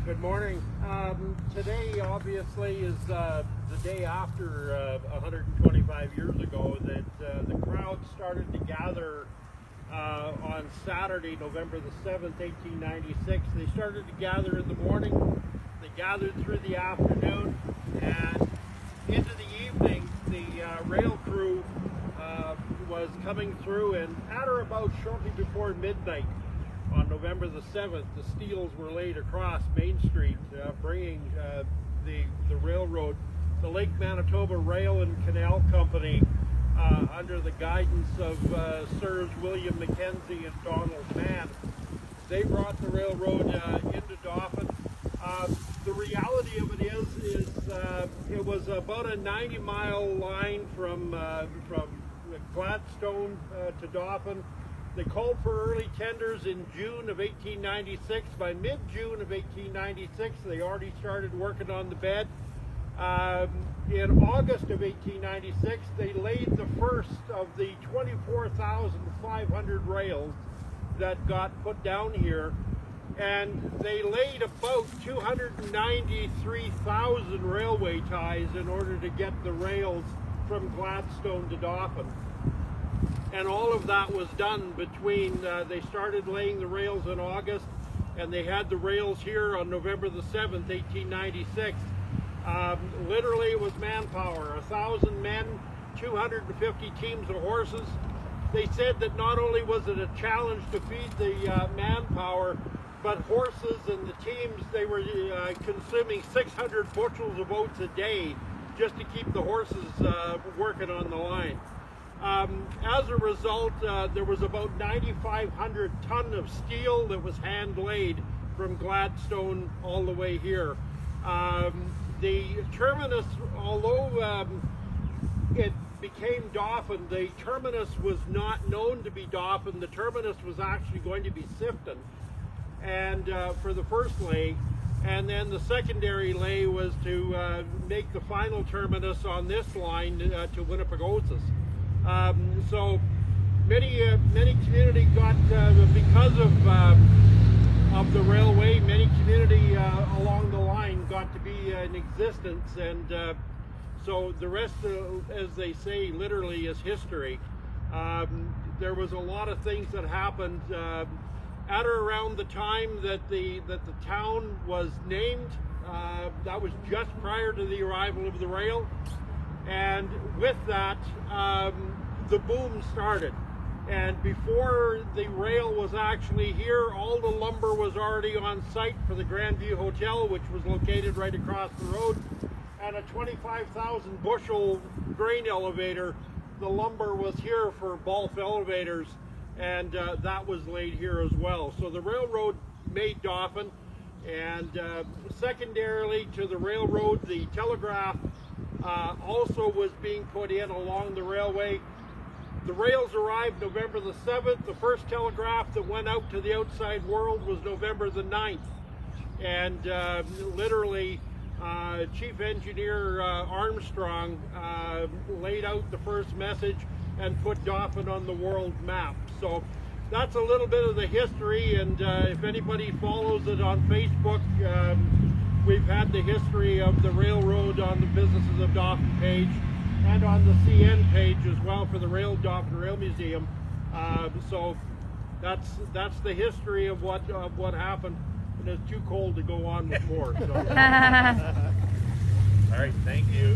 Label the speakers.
Speaker 1: Good morning. Today obviously is the day after 125 years ago that the crowd started to gather on Saturday, November the 7th, 1896. They started to gather in the morning, they gathered through the afternoon, and into the evening the rail crew was coming through, and at or about shortly before midnight on November the 7th, the steels were laid across Main Street, bringing the railroad, the Lake Manitoba Rail and Canal Company, under the guidance of Sirs William Mackenzie and Donald Mann. They brought the railroad into Dauphin. The reality of it is it was about a 90-mile line from Gladstone to Dauphin. They called for early tenders in June of 1896. By mid-June of 1896, they already started working on the bed. In August of 1896, they laid the first of the 24,500 rails that got put down here. And they laid about 293,000 railway ties in order to get the rails from Gladstone to Dauphin. And all of that was done between, they started laying the rails in August, and they had the rails here on November the 7th, 1896. Literally it was manpower, 1,000 men, 250 teams of horses. They said that not only was it a challenge to feed the manpower, but horses and the teams, they were consuming 600 bushels of oats a day just to keep the horses working on the line. As a result, there was about 9,500 ton of steel that was hand laid from Gladstone all the way here. The terminus, although it became Dauphin, the terminus was not known to be Dauphin. The terminus was actually going to be Sifton, and for the first lay, and then the secondary lay was to make the final terminus on this line to Winnipegosis. So many community got, because of the railway, many community along the line got to be in existence, and so the rest, as they say, literally is history. There was a lot of things that happened at or around the time that the town was named. That was just prior to the arrival of the rail. And with that, the boom started. And before the rail was actually here, all the lumber was already on site for the Grandview Hotel, which was located right across the road, and a 25,000 bushel grain elevator. The lumber was here for Balf elevators, and that was laid here as well. So the railroad made Dauphin, and secondarily to the railroad, the telegraph also was being put in along the railway. The rails arrived November the 7th. The first telegraph that went out to the outside world was November the 9th. And literally, Chief Engineer Armstrong laid out the first message and put Dauphin on the world map. So that's a little bit of the history, and if anybody follows it on Facebook, we've had the history of the railroad on the Businesses of Dauphin page, and on the CN page as well for the Dauphin Rail Museum. So that's the history of what happened, and it's too cold to go on with more. So.
Speaker 2: All right, thank you.